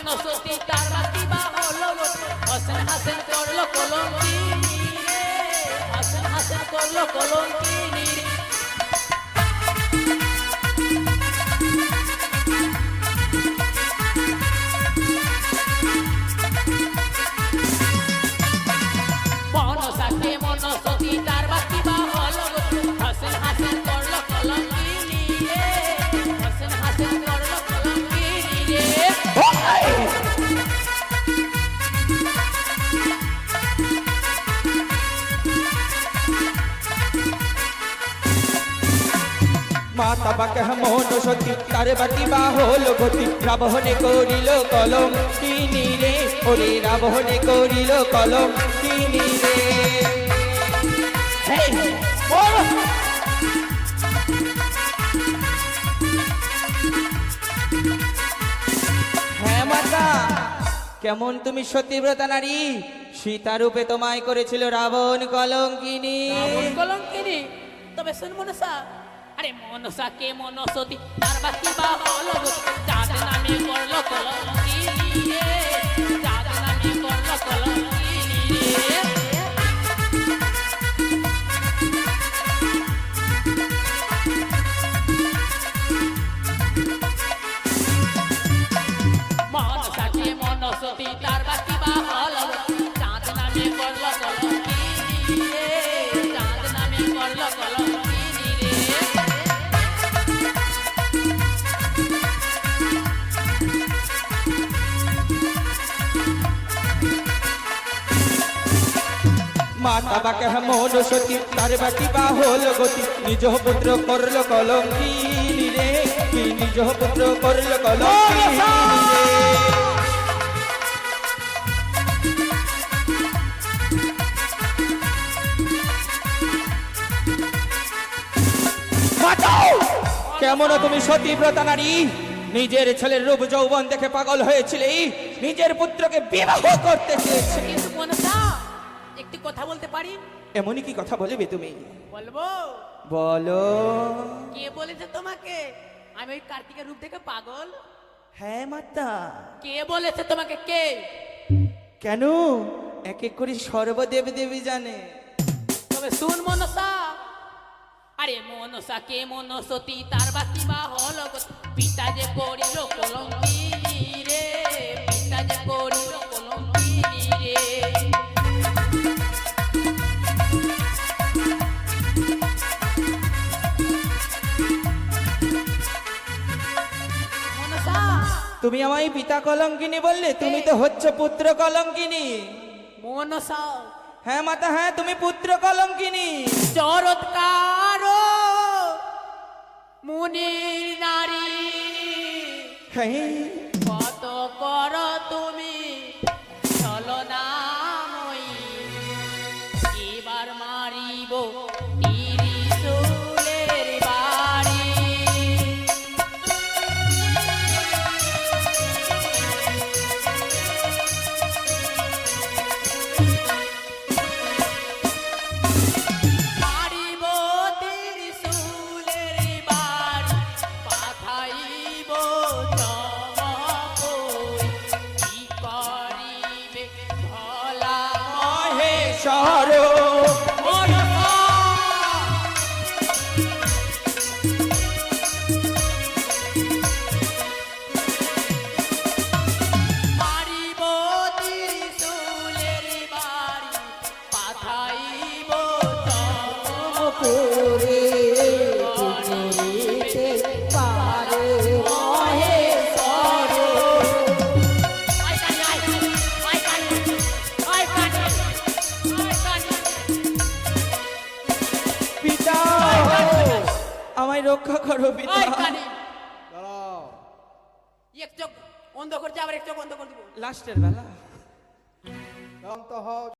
মনসতী তার বাকি বা হলো হাসেন হাসেন করলো কলঙ্কিনী রে হাসেন হাসেন করলো কলঙ্কিনী রে মনসাকে মনসতী তার বাকি বা হলো হাসেন হাসেন করলো কলঙ্কিনী রে হাসেন হাসেন করলো কলঙ্কিনী রে মাতা বাকে মনসতী তার বাকি বা হলো গতি রাবণে করিল কলম কিনি রে ওরে রাবণে করিল কলম কিনি রে হ্যাঁ মাতা কেমন তুমি সতীব্রতা নারী সীতারূপে তোমায় করেছিল রাবণ কলঙ্কিনী কলঙ্কিনী তবে শুন মনসা আরে মনসাকে মনসতী তার বাকি বা হলো চাঁদ নামে করলো কলঙ্কিনী রে চাঁদ নামে করলো কলঙ্কিনী রে মনসাকে মনসতী তার বাকি বা হলো চাঁদ নামে করলো কলঙ্কিনী রে চাঁদ নামে করলো কলঙ্কিনী রে মাতা বাকে মনসতী তার বাকি বা হলো গতি নিজ পুত্র করল কলঙ্কিনী রে কি নিজ পুত্র করল কলঙ্কিনী রে কেমন তুমি সতীব্রতা নারী নিজের ছেলের রূপ যৌবন দেখে পাগল হয়েছিলে নিজের পুত্রকে বিবাহ করতে চেয়েছিলে কিন্তু মনসা একটি কথা বলতে পারি এমনই কি কথা বলবে তুমি বলবো বলো কে বলেছে তোমাকে আমি ওই কার্তিকের রূপ দেখে পাগল হ্যাঁ মাতা কে বলেছে তোমাকে কে কেন এক এক করে সর্বদেব দেবী জানে তবে শুন মনসা আরে মনসা কে মনসতী তার বাকি বা হলো পিতা যে করিল কলঙ্কিনী রে পিতা যে করিল কলঙ্কিনী রে মনসা তুমি আমায় পিতা কলঙ্কিনী বললে তুমি তো হচ্ছ পুত্র কলঙ্কিনী মনসা হ্যাঁ মাতা হ্যাঁ তুমি পুত্র কলঙ্কিনী চরৎকার মুনির নারী হ্যাঁ কত কর তুমি ছলনাময়ী এবার মারিব ত্রিশূলের বাড়ি মারিব ত্রিশূলের বাড়ি পাঠাইব চমকই কি করিবে ভোলা মহেশ্বর মারিব ত্রিশূলের বাড়ি পাঠাইব পুরে করিবে পারে মহেশ্বর আয় কানি আয় কানি আয় কানি আয় কানি পিতা আমায় রক্ষা করো পিতা আয় কানি এক চোখ বন্ধ করছে আবার এক চোখ বন্ধ করে দিব লাস্টের বেলা